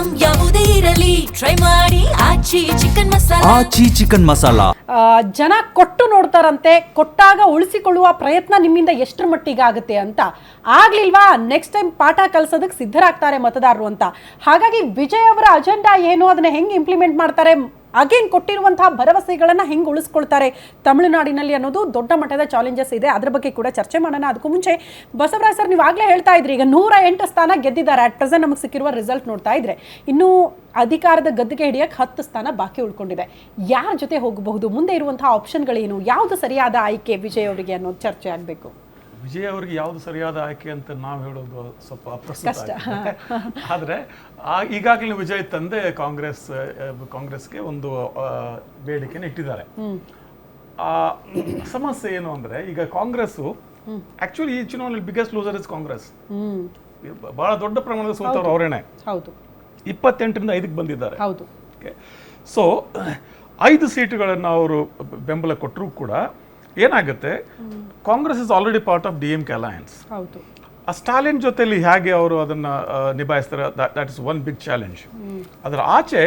Item ಯಾವುದೇ ಇರಲಿ try ಮಾಡಿ ಆಚಿ ಚಿಕನ್ ಮಸಾಲಾ. ಜನ ಕೊಟ್ಟು ನೋಡ್ತಾರಂತೆ, ಕೊಟ್ಟಾಗ ಉಳಿಸಿಕೊಳ್ಳುವ ಪ್ರಯತ್ನ ನಿಮ್ಮಿಂದ ಎಷ್ಟರ ಮಟ್ಟಿಗೆ ಆಗುತ್ತೆ ಅಂತ. ಆಗ್ಲಿಲ್ವಾ ನೆಕ್ಸ್ಟ್ ಟೈಮ್ ಪಾಠ ಕಲಿಸೋದಕ್ಕೆ ಸಿದ್ಧರಾಗ್ತಾರೆ ಮತದಾರರು ಅಂತ. ಹಾಗಾಗಿ ವಿಜಯ್ ಅವರ ಅಜೆಂಡಾ ಏನು, ಅದನ್ನ ಹೆಂಗೆ ಇಂಪ್ಲಿಮೆಂಟ್ ಮಾಡ್ತಾರೆ, ಅಗೇನ್ ಕೊಟ್ಟಿರುವಂತಹ ಭರವಸೆಗಳನ್ನ ಹೆಂಗೆ ಉಳಿಸ್ಕೊಳ್ತಾರೆ ತಮಿಳುನಾಡಿನಲ್ಲಿ ಅನ್ನೋದು ದೊಡ್ಡ ಮಟ್ಟದ ಚಾಲೆಂಜಸ್ ಇದೆ. ಅದ್ರ ಬಗ್ಗೆ ಕೂಡ ಚರ್ಚೆ ಮಾಡೋಣ. ಅದಕ್ಕೂ ಮುಂಚೆ ಬಸವರಾಜ್ ಸರ್, ನೀವು ಆಗ್ಲೇ ಹೇಳ್ತಾ ಇದ್ರಿ ಈಗ 108 ಸ್ಥಾನ ಗೆದ್ದಿದ್ದಾರೆ. ಅಟ್ ಪ್ರೆಸೆಂಟ್ ನಮಗೆ ಸಿಕ್ಕಿರುವ ರಿಸಲ್ಟ್ ನೋಡ್ತಾ ಇದ್ರೆ ಇನ್ನೂ ಅಧಿಕಾರದ ಗದ್ದುಗೆ ಹಿಡಿಯಕ್ಕೆ 10 ಸ್ಥಾನ ಬಾಕಿ ಉಳ್ಕೊಂಡಿದೆ. ಯಾರ ಜೊತೆ ಹೋಗಬಹುದು, ಮುಂದೆ ಇರುವಂತಹ ಆಪ್ಷನ್ಗಳೇನು, ಯಾವುದು ಸರಿಯಾದ ಆಯ್ಕೆ ವಿಜಯ್ ಅವರಿಗೆ ಅನ್ನೋದು ಚರ್ಚೆ ಆಗಬೇಕು. ವಿಜಯ್ ಅವರಿಗೆ ಯಾವುದು ಸರಿಯಾದ ಆಯ್ಕೆ ಅಂತ ನಾವು ಹೇಳೋದು ಸ್ವಲ್ಪ ಅಪ್ರಸ್ತುತ. ಆದರೆ ಈಗಾಗಲೇ ವಿಜಯ್ ತಂದೆ ಕಾಂಗ್ರೆಸ್ಗೆ ಒಂದು ಬೇಡಿಕೆನ ಇಟ್ಟಿದ್ದಾರೆ. ಸಮಸ್ಯೆ ಏನು ಅಂದ್ರೆ, ಈಗ ಕಾಂಗ್ರೆಸ್ ಆಕ್ಚುಲಿ ಈ ಚುನಾವಣೆಯಲ್ಲಿ ಬಿಗ್ಗೆಸ್ಟ್ ಲೂಸರ್ ಇಸ್ ಕಾಂಗ್ರೆಸ್. ಬಹಳ ದೊಡ್ಡ ಪ್ರಮಾಣದ ಸೋತವರು ಅವರೇನೆ. 28ರಿಂದ 5ಕ್ಕೆ ಬಂದಿದ್ದಾರೆ. ಸೊ 5 ಸೀಟುಗಳನ್ನು ಅವರು ಬೆಂಬಲ ಕೊಟ್ಟರು ಕೂಡ ಏನಾಗುತ್ತೆ, Congress is already part of DMK alliance. Stalin ಜೊತೆಲಿ ಹೇಗೆ ಅವರು ಅದನ್ನ ನಿಭಾಯಿಸ್ತಾರೆ, that is one big challenge. ಅದರ ಆಚೆ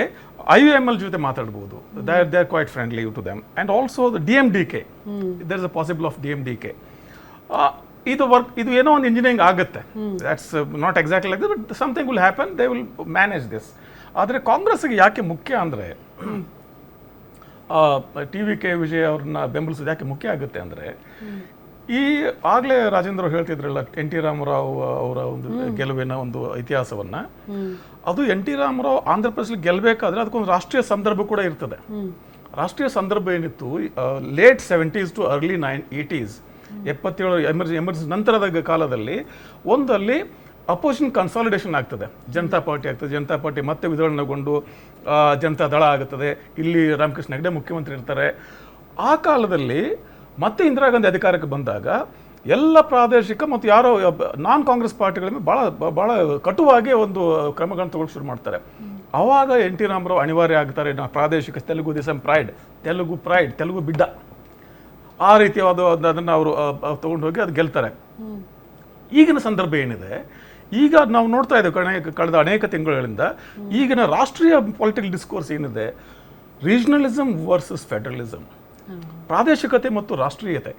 IUML ಜೊತೆ ಮಾತಾಡಬಹುದು, they are quite friendly to them. And also DMDK, there is a possible of DMDK. ಇದು ಏನೋ ಒಂದು ಇಂಜಿನಿಯರಿಂಗ್ ಆಗುತ್ತೆ. That's not exactly like that, but something will happen, they will manage this. ಆದರೆ ಕಾಂಗ್ರೆಸ್ಗೆ ಯಾಕೆ ಮುಖ್ಯ ಅಂದರೆ, TVK ವಿಜಯ್ ಅವ್ರನ್ನ ಬೆಂಬಲಿಸೋದು ಯಾಕೆ ಮುಖ್ಯ ಆಗುತ್ತೆ ಅಂದರೆ, ಈ ಆಗಲೇ ರಾಜೇಂದ್ರ ಅವ್ರು ಹೇಳ್ತಿದ್ರಲ್ಲ NT ರಾಮರಾವ್ ಅವರ ಒಂದು ಗೆಲುವಿನ ಒಂದು ಇತಿಹಾಸವನ್ನ. ಅದು NT ರಾಮರಾವ್ ಆಂಧ್ರ ಪ್ರದೇಶದಲ್ಲಿ ಗೆಲ್ಲಬೇಕಾದ್ರೆ ಅದಕ್ಕೊಂದು ರಾಷ್ಟ್ರೀಯ ಸಂದರ್ಭ ಕೂಡ ಇರ್ತದೆ. ರಾಷ್ಟ್ರೀಯ ಸಂದರ್ಭ ಏನಿತ್ತು, late 70s too early 80s, 77 emergency ನಂತರದ ಕಾಲದಲ್ಲಿ ಒಂದಲ್ಲಿ ಅಪೋಸಿಷನ್ ಕನ್ಸಾಲಿಡೇಷನ್ ಆಗ್ತದೆ. ಜನತಾ ಪಾರ್ಟಿ ಆಗ್ತದೆ, ಜನತಾ ಪಾರ್ಟಿ ಮತ್ತೆ ವಿಧರಣೆಗೊಂಡು ಜನತಾ ದಳ ಆಗುತ್ತದೆ. ಇಲ್ಲಿ ರಾಮಕೃಷ್ಣ ಹೆಗಡೆ ಮುಖ್ಯಮಂತ್ರಿ ಇರ್ತಾರೆ. ಆ ಕಾಲದಲ್ಲಿ ಮತ್ತೆ ಇಂದಿರಾ ಗಾಂಧಿ ಅಧಿಕಾರಕ್ಕೆ ಬಂದಾಗ ಎಲ್ಲ ಪ್ರಾದೇಶಿಕ ಮತ್ತು ಯಾರೋ ನಾನ್ ಕಾಂಗ್ರೆಸ್ ಪಾರ್ಟಿಗಳ ಭಾಳ ಕಟುವಾಗಿ ಒಂದು ಕ್ರಮಗಳನ್ನು ತಗೊಳ್ಳೋಕೆ ಶುರು ಮಾಡ್ತಾರೆ. ಆವಾಗ NT ರಾಮರಾವ್ ಅನಿವಾರ್ಯ ಆಗ್ತಾರೆ. ಪ್ರಾದೇಶಿಕ ತೆಲುಗು ದೇಸಂ ಪ್ರೈಡ್, ತೆಲುಗು ಬಿಡ್ಡ, ಆ ರೀತಿಯಾದ ಅದನ್ನು ಅವರು ತಗೊಂಡು ಹೋಗಿ ಅದು ಗೆಲ್ತಾರೆ. ಈಗಿನ ಸಂದರ್ಭ ಏನಿದೆ, ಈಗ ನಾವು ನೋಡ್ತಾ ಇದ್ದೇವೆ ಕಳೆದ ಅನೇಕ ತಿಂಗಳಿಂದ ಈಗಿನ ರಾಷ್ಟ್ರೀಯ ಪೊಲಿಟಿಕಲ್ ಡಿಸ್ಕೋರ್ಸ್ ಏನಿದೆ, ರೀಜನಲಿಸಮ್ ವರ್ಸಸ್ ಫೆಡರಲಿಸಮ್, ಪ್ರಾದೇಶಿಕತೆ ಮತ್ತು ರಾಷ್ಟ್ರೀಯತೆ.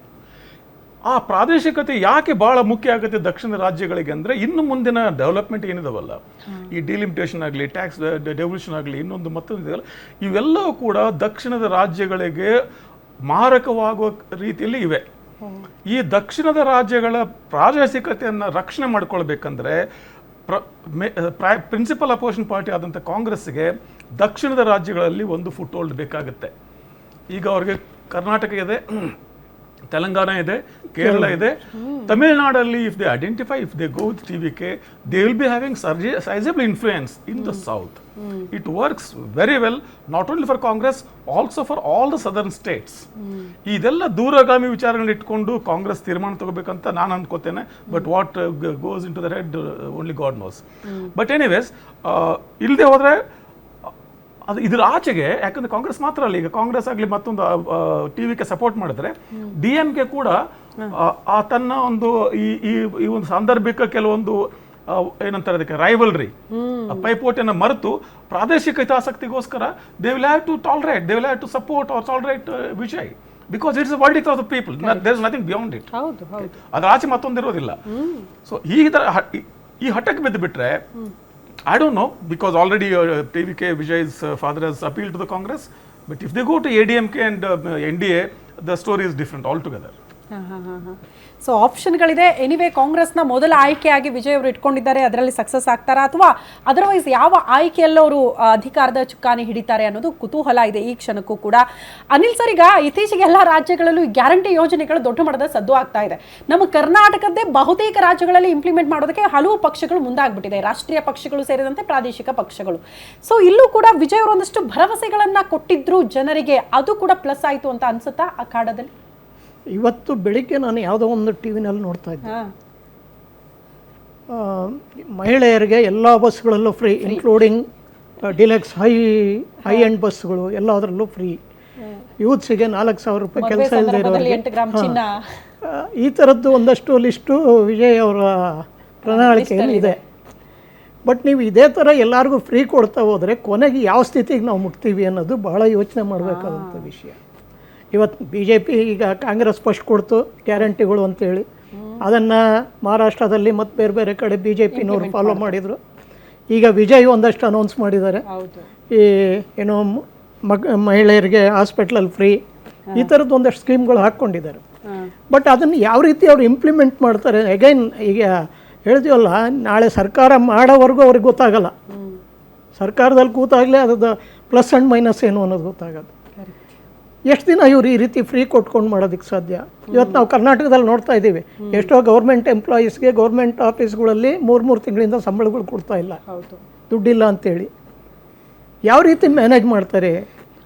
ಆ ಪ್ರಾದೇಶಿಕತೆ ಯಾಕೆ ಬಹಳ ಮುಖ್ಯ ಆಗುತ್ತೆ ದಕ್ಷಿಣ ರಾಜ್ಯಗಳಿಗೆ ಅಂದರೆ, ಇನ್ನು ಮುಂದಿನ ಡೆವಲಪ್ಮೆಂಟ್ ಏನಿದಾವಲ್ಲ, ಈ ಡಿಲಿಮಿಟೇಷನ್ ಆಗಲಿ, ಟ್ಯಾಕ್ಸ್ ಡೆವಲ್ಯೂಷನ್ ಆಗಲಿ, ಮತ್ತೊಂದು ಇದೆಯಲ್ಲ, ಇವೆಲ್ಲವೂ ಕೂಡ ದಕ್ಷಿಣದ ರಾಜ್ಯಗಳಿಗೆ ಮಾರಕವಾಗುವ ರೀತಿಯಲ್ಲಿ ಇವೆ. ಈ ದಕ್ಷಿಣದ ರಾಜ್ಯಗಳ ಪ್ರಾದೇಶಿಕತೆಯನ್ನು ರಕ್ಷಣೆ ಮಾಡ್ಕೊಳ್ಬೇಕಂದ್ರೆ ಪ್ರಿನ್ಸಿಪಲ್ ಅಪೋಸಿಷನ್ ಪಾರ್ಟಿ ಆದಂಥ ಕಾಂಗ್ರೆಸ್ಗೆ ದಕ್ಷಿಣದ ರಾಜ್ಯಗಳಲ್ಲಿ ಒಂದು ಫುಟ್ ಹೋಲ್ಡ್ ಬೇಕಾಗುತ್ತೆ. ಈಗ ಅವ್ರಿಗೆ ಕರ್ನಾಟಕ ಇದೆ, ತೆಲಂಗಾಣ ಇದೆ, ಕೇರಳ ಇದೆ, ತಮಿಳುನಾಡಲ್ಲಿ if they identify, if they go with TVK, they will be having sizable influence in the south. It works very well, not only for Congress, also for all the southern states. ಇದೆಲ್ಲ ದೂರಗಾಮಿ ವಿಚಾರಗಳನ್ನ ಇಟ್ಕೊಂಡು ಕಾಂಗ್ರೆಸ್ ತೀರ್ಮಾನ ತಗೋಬೇಕಂತ ನಾನು ಅನ್ಕೋತೇನೆ. But what goes into the head only God knows. But anyways, ಇಲ್ಲದೆ ಹೋದ್ರೆ ಅದು ಇದ್ರ ಆಚೆಗೆ, ಯಾಕಂದ್ರೆ ಕಾಂಗ್ರೆಸ್ ಮಾತ್ರ ಅಲ್ಲ, ಈಗ ಕಾಂಗ್ರೆಸ್ ಆಗಲಿ ಮತ್ತೊಂದು TVK ಸಪೋರ್ಟ್ ಮಾಡಿದ್ರೆ DMK ಕೂಡ ತನ್ನ ಒಂದು ಈ ಒಂದು ಸಾಂದರ್ಭಿಕ ಕೆಲವೊಂದು ಏನಂತಾರೆ ಅದಕ್ಕೆ ರೈವಲ್ರಿ, ಪೈಪೋಟಿಯನ್ನು ಮರೆತು ಪ್ರಾದೇಶಿಕ ಹಿತಾಸಕ್ತಿಗೋಸ್ಕರ they will have to tolerate, they will have to support or tolerate Vijay, because it's a verdict of the people, there is nothing beyond it. ಅದ್ರ ಆಚೆ ಮತ್ತೊಂದಿರೋದಿಲ್ಲ. ಸೊ ಈ ಹಠಕ್ಕೆ ಬಿದ್ದು ಬಿಟ್ರೆ, I don't know, because already TVK Vijay's father has appealed to the Congress. But if they go to ADMK and NDA, the story is different altogether. So ಆಪ್ಷನ್ಗಳಿದೆ. Anyway ಕಾಂಗ್ರೆಸ್ನ ಮೊದಲ ಆಯ್ಕೆಯಾಗಿ ವಿಜಯ್ ಅವರು ಇಟ್ಕೊಂಡಿದ್ದಾರೆ. ಅದರಲ್ಲಿ ಸಕ್ಸಸ್ ಆಗ್ತಾರಾ ಅಥವಾ ಅದರ್ವೈಸ್ ಯಾವ ಆಯ್ಕೆಯಲ್ಲೂ ಅವರು ಅಧಿಕಾರದ ಚುಕ್ಕಾಣಿ ಹಿಡಿತಾರೆ ಅನ್ನೋದು ಕುತೂಹಲ ಇದೆ ಈ ಕ್ಷಣಕ್ಕೂ ಕೂಡ. ಅನಿಲ್ ಸರ್, ಈಗ ಇತ್ತೀಚೆಗೆ ಎಲ್ಲ ರಾಜ್ಯಗಳಲ್ಲೂ ಗ್ಯಾರಂಟಿ ಯೋಜನೆಗಳು ದೊಡ್ಡ ಮಟ್ಟದ ಸದ್ದು ಆಗ್ತಾ ಇದೆ. ನಮ್ಮ ಕರ್ನಾಟಕದ್ದೇ ಬಹುತೇಕ ರಾಜ್ಯಗಳಲ್ಲಿ ಇಂಪ್ಲಿಮೆಂಟ್ ಮಾಡೋದಕ್ಕೆ ಹಲವು ಪಕ್ಷಗಳು ಮುಂದಾಗ್ಬಿಟ್ಟಿದೆ, ರಾಷ್ಟ್ರೀಯ ಪಕ್ಷಗಳು ಸೇರಿದಂತೆ ಪ್ರಾದೇಶಿಕ ಪಕ್ಷಗಳು. ಸೊ ಇಲ್ಲೂ ಕೂಡ ವಿಜಯ್ ಅವರು ಒಂದಷ್ಟು ಭರವಸೆಗಳನ್ನ ಕೊಟ್ಟಿದ್ರು ಜನರಿಗೆ, ಅದು ಕೂಡ ಪ್ಲಸ್ ಆಯಿತು ಅಂತ ಅನ್ಸುತ್ತಾ ಅಖಾಡದಲ್ಲಿ? ಇವತ್ತು ಬೆಳಿಗ್ಗೆ ನಾನು ಯಾವುದೋ ಒಂದು TVನಲ್ಲಿ ನೋಡ್ತಾ ಇದ್ದೆ, ಮಹಿಳೆಯರಿಗೆ ಎಲ್ಲ ಬಸ್ಗಳಲ್ಲೂ free, including deluxe high end ಬಸ್ಗಳು ಎಲ್ಲದರಲ್ಲೂ ಫ್ರೀ. ಯೂತ್ಸಿಗೆ 4,000 ರೂಪಾಯಿ ಕೆಲಸ ಇಲ್ಲದೆ ಇರೋರಿಗೆ ಈ ಥರದ್ದು ಒಂದಷ್ಟು ಲಿಸ್ಟು ವಿಜಯ್ ಅವರ ಪ್ರಣಾಳಿಕೆಯಲ್ಲಿ ಇದೆ. ಬಟ್ ನೀವು ಇದೇ ಥರ ಎಲ್ಲರಿಗೂ ಫ್ರೀ ಕೊಡ್ತಾ ಹೋದರೆ ಕೊನೆಗೆ ಯಾವ ಸ್ಥಿತಿಗೆ ನಾವು ಮುಟ್ತೀವಿ ಅನ್ನೋದು ಬಹಳ ಯೋಚನೆ ಮಾಡಬೇಕಾದಂಥ ವಿಷಯ. ಇವತ್ತು BJP ಈಗ ಕಾಂಗ್ರೆಸ್ ಫಸ್ಟ್ ಕೊಡ್ತು ಗ್ಯಾರಂಟಿಗಳು ಅಂತೇಳಿ, ಅದನ್ನು ಮಹಾರಾಷ್ಟ್ರದಲ್ಲಿ ಮತ್ತು ಬೇರೆ ಬೇರೆ ಕಡೆ BJPನವರು ಫಾಲೋ ಮಾಡಿದರು. ಈಗ ವಿಜಯ್ ಒಂದಷ್ಟು ಅನೌನ್ಸ್ ಮಾಡಿದ್ದಾರೆ, ಈ ಏನೋ ಮಹಿಳೆಯರಿಗೆ ಹಾಸ್ಪಿಟ್ಲಲ್ಲಿ ಫ್ರೀ, ಈ ಥರದ್ದು ಒಂದಷ್ಟು ಸ್ಕೀಮ್ಗಳು ಹಾಕ್ಕೊಂಡಿದ್ದಾರೆ. ಬಟ್ ಅದನ್ನು ಯಾವ ರೀತಿ ಅವ್ರು ಇಂಪ್ಲಿಮೆಂಟ್ ಮಾಡ್ತಾರೆ ಅಗೈನ್, ಈಗ ಹೇಳಿದ್ವಲ್ಲ, ನಾಳೆ ಸರ್ಕಾರ ಮಾಡೋವರೆಗೂ ಅವ್ರಿಗೆ ಗೊತ್ತಾಗಲ್ಲ. ಸರ್ಕಾರದಲ್ಲಿ ಕೂತಾಗಲೇ ಅದ್ರದ್ದು ಪ್ಲಸ್ ಆ್ಯಂಡ್ ಮೈನಸ್ ಏನು ಅನ್ನೋದು ಗೊತ್ತಾಗೋದು. ಎಷ್ಟು ದಿನ ಇವ್ರು ಈ ರೀತಿ ಫ್ರೀ ಕೊಟ್ಕೊಂಡು ಮಾಡೋದಕ್ಕೆ ಸಾಧ್ಯ? ಇವತ್ತು ನಾವು ಕರ್ನಾಟಕದಲ್ಲಿ ನೋಡ್ತಾ ಇದ್ದೀವಿ, ಎಷ್ಟೋ ಗೌರ್ಮೆಂಟ್ ಎಂಪ್ಲಾಯೀಸ್ಗೆ ಗೌರ್ಮೆಂಟ್ ಆಫೀಸ್ಗಳಲ್ಲಿ 3 ತಿಂಗಳಿಂದ ಸಂಬಳಗಳು ಕೊಡ್ತಾ ಇಲ್ಲ, ದುಡ್ಡಿಲ್ಲ ಅಂತೇಳಿ. ಯಾವ ರೀತಿ ಮ್ಯಾನೇಜ್ ಮಾಡ್ತಾರೆ?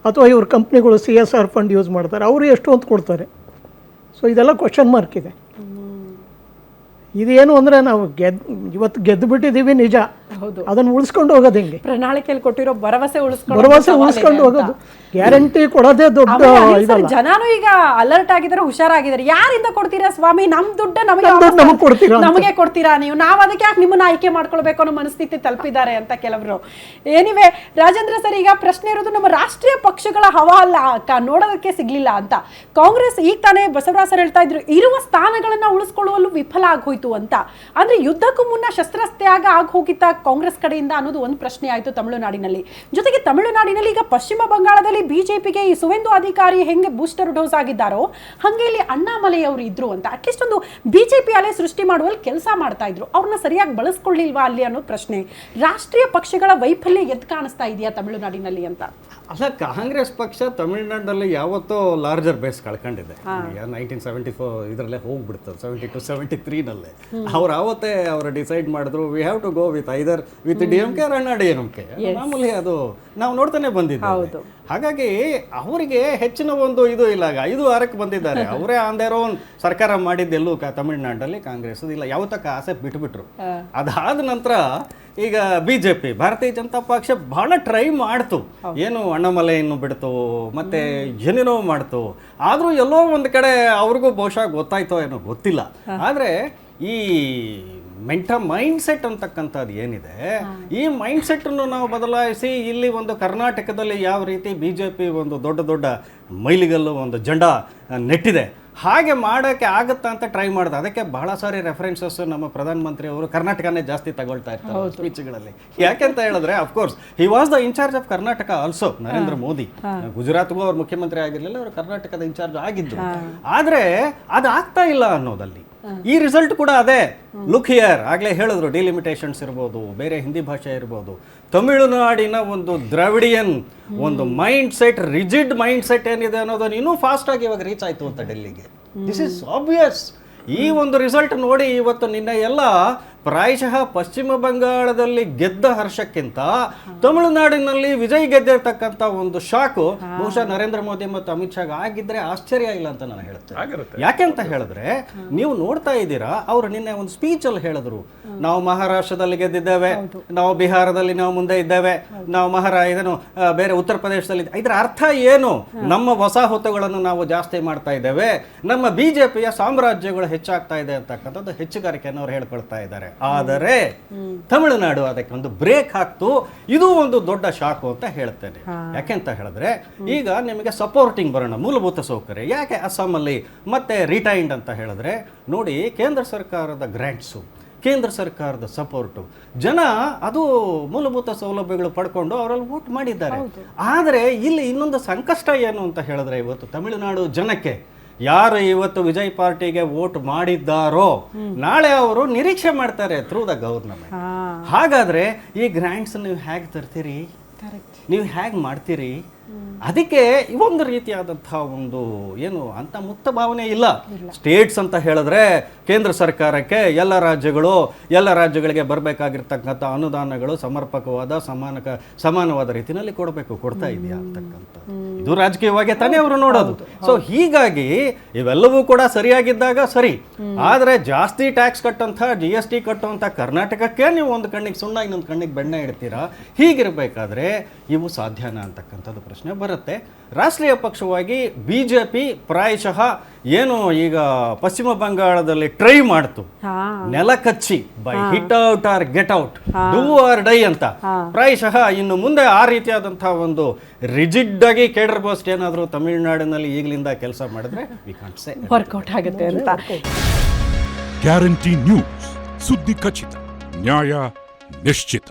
ಅಥವಾ ಇವ್ರ ಕಂಪ್ನಿಗಳು CSR ಫಂಡ್ ಯೂಸ್ ಮಾಡ್ತಾರೆ, ಅವರು ಎಷ್ಟು ಅಂತ ಕೊಡ್ತಾರೆ? ಸೊ ಇದೆಲ್ಲ ಕ್ವಶನ್ ಮಾರ್ಕ್ ಇದೆ. ಇದೇನು ಅಂದರೆ ನಾವು ಇವತ್ತು ಗೆದ್ದು ಬಿಟ್ಟಿದ್ದೀವಿ ನಿಜ, ಅದನ್ನು ಉಳಿಸ್ಕೊಂಡು ಹೋಗೋದು ಹೆಂಗೆ? ಪ್ರಣಾಳಿಕೆಯಲ್ಲಿ ಕೊಟ್ಟಿರೋ ಭರವಸೆ ಉಳಿಸ್ಕೊಂಡು ಹೋಗೋದು, ಗ್ಯಾರಂಟಿ ಕೊಡೋದೇ ದೊಡ್ಡ ಇದಲ್ಲ. ಜನನು ಈಗ ಅಲರ್ಟ್ ಆಗಿದ್ದಾರೆ, ಹುಷಾರಾಗಿದ್ದಾರೆ. ಯಾರಿಂದ ಕೊಡ್ತೀರಾ ಸ್ವಾಮಿ? ನಮ್ ದುಡ್ಡು ನಮಗೆ ಕೊಡ್ತೀರಾ ನೀವು? ನಾವು ಅದಕ್ಕೆ ಯಾಕೆ ನಿಮ್ಮನ್ನ ಆಯ್ಕೆ ಮಾಡ್ಕೊಳ್ಬೇಕು ಅನ್ನೋ ಮನಸ್ಥಿತಿ ತಲುಪಿದ್ದಾರೆ ಅಂತ ಕೆಲವರು. ಏನಿವೆ ರಾಜೇಂದ್ರ ಸರ್, ಈಗ ಪ್ರಶ್ನೆ ಇರೋದು ನಮ್ಮ ರಾಷ್ಟ್ರೀಯ ಪಕ್ಷಗಳ ಹವಾ ನೋಡೋದಕ್ಕೆ ಸಿಗ್ಲಿಲ್ಲ ಅಂತ. ಕಾಂಗ್ರೆಸ್ ಈಗ ತಾನೇ ಬಸವರಾಜ್ ಸರ್ ಹೇಳ್ತಾ ಇದ್ರು, ಇರುವ ಸ್ಥಾನಗಳನ್ನ ಉಳಿಸ್ಕೊಳ್ಳುವಲ್ಲೂ ವಿಫಲ ಆಗೋಯ್ತು ಅಂತ. ಅಂದ್ರೆ ಯುದ್ಧಕ್ಕೂ ಮುನ್ನ ಶಸ್ತ್ರತ್ಯಾಗ ಆಗಿ ಹೋಗಿತ್ತ ಕಾಂಗ್ರೆಸ್ ಕಡೆಯಿಂದ ಅನ್ನೋದು ಒಂದು ಪ್ರಶ್ನೆ ಆಯ್ತು ತಮಿಳುನಾಡಿನಲ್ಲಿ. ಜೊತೆಗೆ ತಮಿಳುನಾಡಿನಲ್ಲಿ ಈಗ ಪಶ್ಚಿಮ ಬಂಗಾಳದಲ್ಲಿ ಬಿಜೆಪಿಗೆ ಈ ಸುವೇಂದು ಅಧಿಕಾರಿ ಹೆಂಗೆ ಬೂಸ್ಟರ್ ಡೋಸ್ ಆಗಿದ್ದಾರೋ ಹಂಗೆ ಇಲ್ಲಿ ಅಣ್ಣಾಮಲೈ ಅವರು ಇದ್ರು ಅಂತ. ಅಟ್ಲೀಸ್ಟ್ ಒಂದು ಬಿಜೆಪಿ ಅಲೆ ಸೃಷ್ಟಿ ಮಾಡುವಲ್ಲಿ ಕೆಲಸ ಮಾಡ್ತಾ ಇದ್ರು, ಅವ್ರನ್ನ ಸರಿಯಾಗಿ ಬಳಸ್ಕೊಳ್ಳಿಲ್ವಾ ಅಲ್ಲಿ ಅನ್ನೋ ಪ್ರಶ್ನೆ. ರಾಷ್ಟ್ರೀಯ ಪಕ್ಷಗಳ ವೈಫಲ್ಯ ಎದ್ದು ಕಾಣಿಸ್ತಾ ಇದೆಯಾ ತಮಿಳುನಾಡಿನಲ್ಲಿ ಅಂತ? ಅಲ್ಲ, ಕಾಂಗ್ರೆಸ್ ಪಕ್ಷ ತಮಿಳುನಾಡಿನಲ್ಲಿ ಯಾವತ್ತೋ ಲಾರ್ಜರ್ ಬೇಸ್ ಕಳ್ಕೊಂಡಿದೆ. 1974 ಇದರಲ್ಲೇ ಹೋಗ್ಬಿಡ್ತದೆ, 72, 73ನಲ್ಲೇ ಅವ್ರು ಆವತ್ತೇ ಅವರು ಡಿಸೈಡ್ ಮಾಡಿದ್ರು, we have to go with either with DMK or DMK. ಮಾಮೂಲಿ ಅದು ನಾವು ನೋಡ್ತಾನೆ ಬಂದಿದ್ದೀವಿ. ಹಾಗಾಗಿ ಅವರಿಗೆ ಹೆಚ್ಚಿನ ಒಂದು ಇದು ಇಲ್ಲ. 5-6ಕ್ಕೆ ಬಂದಿದ್ದಾರೆ, ಅವರೇ ಆನ್ ದೇರ್ ಓನ್ ಸರ್ಕಾರ ಮಾಡಿದ್ದೆಲ್ಲೂ ತಮಿಳುನಾಡಲ್ಲಿ ಕಾಂಗ್ರೆಸ್ ಇಲ್ಲ, ಯಾವತ್ತಕ್ಕ ಆಸೆ ಬಿಟ್ಬಿಟ್ರು. ಅದಾದ ನಂತರ ಈಗ BJP ಭಾರತೀಯ ಜನತಾ ಪಕ್ಷ ಬಹಳ ಟ್ರೈ ಮಾಡ್ತು, ಏನು ಅಣ್ಣಾಮಲೈಯನ್ನು ಬಿಡ್ತು, ಮತ್ತೆ ಏನೇನೋ ಮಾಡ್ತು. ಆದರೂ ಎಲ್ಲೋ ಒಂದು ಕಡೆ ಅವ್ರಿಗೂ ಬಹುಶಃ ಗೊತ್ತಾಯ್ತೋ ಏನೋ ಗೊತ್ತಿಲ್ಲ. ಆದರೆ ಈ ಮೈಂಡ್ ಸೆಟ್ ಅಂತಕ್ಕಂಥದ್ದು ಏನಿದೆ, ಈ ಮೈಂಡ್ ಸೆಟ್ಟನ್ನು ನಾವು ಬದಲಾಯಿಸಿ ಇಲ್ಲಿ ಒಂದು ಕರ್ನಾಟಕದಲ್ಲಿ ಯಾವ ರೀತಿ BJP ಒಂದು ದೊಡ್ಡ ದೊಡ್ಡ ಮೈಲಿಗಲ್ಲು ಒಂದು ಜೆಂಡಾ ನೆಟ್ಟಿದೆ, ಹಾಗೆ ಮಾಡೋಕ್ಕೆ ಆಗುತ್ತಾ ಅಂತ ಟ್ರೈ ಮಾಡಿದೆ. ಅದಕ್ಕೆ ಬಹಳ ಸಾರಿ ರೆಫರೆನ್ಸಸ್ ನಮ್ಮ ಪ್ರಧಾನಮಂತ್ರಿ ಅವರು ಕರ್ನಾಟಕನೇ ಜಾಸ್ತಿ ತಗೊಳ್ತಾ ಇರ್ತಾರೆ ಸ್ಪೀಚ್ಗಳಲ್ಲಿ. ಯಾಕೆಂತ ಹೇಳಿದ್ರೆ, of course he was the incharge of Karnataka also. Narendra Modi ಗುಜರಾತ್ಗೂ ಅವ್ರು ಮುಖ್ಯಮಂತ್ರಿ ಆಗಿರಲಿಲ್ಲ, ಅವರು ಕರ್ನಾಟಕದ ಇನ್ಚಾರ್ಜ್ ಆಗಿದ್ರು. ಆದರೆ ಅದು ಆಗ್ತಾ ಇಲ್ಲ ಅನ್ನೋದಲ್ಲಿ ಈ ರಿಸಲ್ಟ್ ಕೂಡ ಅದೇ. ಲುಕ್ ಹಿಯರ್, ಆಗಲೇ ಹೇಳಿದ್ರು, ಡಿಲಿಮಿಟೇಷನ್ಸ್ ಇರ್ಬೋದು, ಬೇರೆ ಹಿಂದಿ ಭಾಷೆ ಇರ್ಬೋದು, ತಮಿಳುನಾಡಿನ ಒಂದು ದ್ರಾವಿಡಿಯನ್ ಒಂದು mind set, rigid mind set ಏನಿದೆ ಅನ್ನೋದನ್ನು ಇನ್ನೂ ಫಾಸ್ಟ್ ಆಗಿ ಇವಾಗ ರೀಚ್ ಆಯ್ತು ಅಂತ ಡೆಲ್ಲಿಗೆ. This is obvious. ಈ ಒಂದು ರಿಸಲ್ಟ್ ನೋಡಿ ಇವತ್ತು ನಿನ್ನೆ ಎಲ್ಲ ಪ್ರಾಯಶಃ ಪಶ್ಚಿಮ ಬಂಗಾಳದಲ್ಲಿ ಗೆದ್ದ ಹರ್ಷಕ್ಕಿಂತ ತಮಿಳುನಾಡಿನಲ್ಲಿ ವಿಜಯ್ ಗೆದ್ದಿರ್ತಕ್ಕಂಥ ಒಂದು ಶಾಕು ಬಹುಶಃ ನರೇಂದ್ರ ಮೋದಿ ಮತ್ತು ಅಮಿತ್ ಶಾ ಆಗಿದ್ರೆ ಆಶ್ಚರ್ಯ ಇಲ್ಲ ಅಂತ ನಾನು ಹೇಳ್ತೇನೆ. ಯಾಕೆಂತ ಹೇಳಿದ್ರೆ, ನೀವು ನೋಡ್ತಾ ಇದ್ದೀರಾ, ಅವರು ನಿನ್ನೆ ಒಂದು ಸ್ಪೀಚ್ ಅಲ್ಲಿ ಹೇಳಿದ್ರು, ನಾವು ಮಹಾರಾಷ್ಟ್ರದಲ್ಲಿ ಗೆದ್ದಿದ್ದೇವೆ, ನಾವು ಬಿಹಾರದಲ್ಲಿ ನಾವು ಮುಂದೆ ಇದ್ದೇವೆ, ನಾವು ಬೇರೆ ಉತ್ತರ ಪ್ರದೇಶದಲ್ಲಿ. ಇದರ ಅರ್ಥ ಏನು? ನಮ್ಮ ವಸಾಹತುಗಳನ್ನು ನಾವು ಜಾಸ್ತಿ ಮಾಡ್ತಾ ಇದ್ದೇವೆ, ನಮ್ಮ BJPಯ ಸಾಮ್ರಾಜ್ಯಗಳು ಹೆಚ್ಚಾಗ್ತಾ ಇದೆ ಅಂತಕ್ಕಂಥದ್ದು ಹೆಚ್ಚುಗಾರಿಕೆಯನ್ನು ಅವ್ರು ಹೇಳ್ಕೊಳ್ತಾ ಇದ್ದಾರೆ. ಆದರೆ ತಮಿಳುನಾಡು ಅದಕ್ಕೆ ಒಂದು ಬ್ರೇಕ್ ಹಾಕ್ತು. ಇದು ಒಂದು ದೊಡ್ಡ ಶಾಕು ಅಂತ ಹೇಳ್ತೇನೆ. ಯಾಕೆಂತ ಹೇಳಿದ್ರೆ, ಈಗ ನಿಮಗೆ ಸಪೋರ್ಟಿಂಗ್ ಬರೋಣ, ಮೂಲಭೂತ ಸೌಕರ್ಯ. ಯಾಕೆ ಅಸ್ಸಾಮಲ್ಲಿ ಮತ್ತೆ ರಿಟೈನ್ಡ್ ಅಂತ ಹೇಳಿದ್ರೆ, ನೋಡಿ, ಕೇಂದ್ರ ಸರ್ಕಾರದ ಗ್ರ್ಯಾಂಟ್ಸು, ಕೇಂದ್ರ ಸರ್ಕಾರದ ಸಪೋರ್ಟು, ಜನ ಅದು ಮೂಲಭೂತ ಸೌಲಭ್ಯಗಳು ಪಡ್ಕೊಂಡು ಅವರಲ್ಲಿ ವೋಟ್ ಮಾಡಿದ್ದಾರೆ. ಆದರೆ ಇಲ್ಲಿ ಇನ್ನೊಂದು ಸಂಕಷ್ಟ ಏನು ಅಂತ ಹೇಳಿದ್ರೆ, ಇವತ್ತು ತಮಿಳುನಾಡು ಜನಕ್ಕೆ ಯಾರು ಇವತ್ತು ವಿಜಯ್ ಪಾರ್ಟಿಗೆ ವೋಟ್ ಮಾಡಿದ್ದಾರೋ ನಾಳೆ ಅವರು ನಿರೀಕ್ಷೆ ಮಾಡ್ತಾರೆ ಥ್ರೂ ದ ಗವರ್ನಮೆಂಟ್. ಹಾಗಾದ್ರೆ ಈ ಗ್ರ್ಯಾಂಟ್ಸ್ ನೀವು ಹೇಗೆ ತರ್ತೀರಿ, ನೀವು ಹೇಗೆ ಮಾಡ್ತೀರಿ? ಅದಕ್ಕೆ ಒಂದು ರೀತಿಯಾದಂತಹ ಒಂದು ಏನು ಅಂತ ಮುಕ್ತ ಭಾವನೆ ಇಲ್ಲ. ಸ್ಟೇಟ್ಸ್ ಅಂತ ಹೇಳಿದ್ರೆ ಕೇಂದ್ರ ಸರ್ಕಾರಕ್ಕೆ ಎಲ್ಲ ರಾಜ್ಯಗಳಿಗೆ ಬರಬೇಕಾಗಿರ್ತಕ್ಕಂಥ ಅನುದಾನಗಳು ಸಮರ್ಪಕವಾದ ಸಮಾನವಾದ ರೀತಿಯಲ್ಲಿ ಕೊಡ್ತಾ ಇದೆಯಾ ಅಂತಕ್ಕಂಥ ಇದು ರಾಜಕೀಯವಾಗಿ ತಾನೇ ಅವರು ನೋಡೋದು. ಸೊ ಹೀಗಾಗಿ ಇವೆಲ್ಲವೂ ಕೂಡ ಸರಿಯಾಗಿದ್ದಾಗ ಸರಿ, ಆದರೆ ಜಾಸ್ತಿ ಟ್ಯಾಕ್ಸ್ ಕಟ್ಟುವಂಥ GST ಕಟ್ಟುವಂಥ ಕರ್ನಾಟಕಕ್ಕೆ ನೀವು ಒಂದು ಕಣ್ಣಿಗೆ ಸುಣ್ಣ ಇನ್ನೊಂದು ಕಣ್ಣಿಗೆ ಬೆಣ್ಣೆ ಇಡ್ತೀರಾ. ಹೀಗಿರಬೇಕಾದ್ರೆ ಇವು ಸಾಧ್ಯನಾ ಅಂತಕ್ಕಂಥದ್ದು ಪ್ರಶ್ನೆ. ಪ್ರಶ್ನೆ ಬರುತ್ತೆ. ರಾಷ್ಟ್ರೀಯ ಪಕ್ಷವಾಗಿ BJP ಪ್ರಾಯಶಃ ಏನು ಈಗ ಪಶ್ಚಿಮ ಬಂಗಾಳದಲ್ಲಿ ಟ್ರೈ ಮಾಡ್ತು, ನೆಲ ಕಚ್ಚಿ by hit out or get out, do or die ಅಂತ, ಪ್ರಾಯಶಃ ಇನ್ನು ಮುಂದೆ ಆ ರೀತಿಯಾದಂತಹ ಒಂದು ರಿಜಿಡ್ ಆಗಿ ಕೇಡರ್ ಪೋಸ್ಟ್ ಏನಾದರೂ ತಮಿಳುನಾಡಿನಲ್ಲಿ ಈಗಲಿಂದ ಕೆಲಸ ಮಾಡಿದ್ರೆ ವಿ ಕಾಂಟ್ ಸೇ ವರ್ಕೌಟ್ ಆಗುತ್ತೆ ಅಂತ. ಗ್ಯಾರಂಟಿ ನ್ಯೂಸ್, ಸುದ್ದಿ ಖಚಿತ, ನ್ಯಾಯ ನಿಶ್ಚಿತ.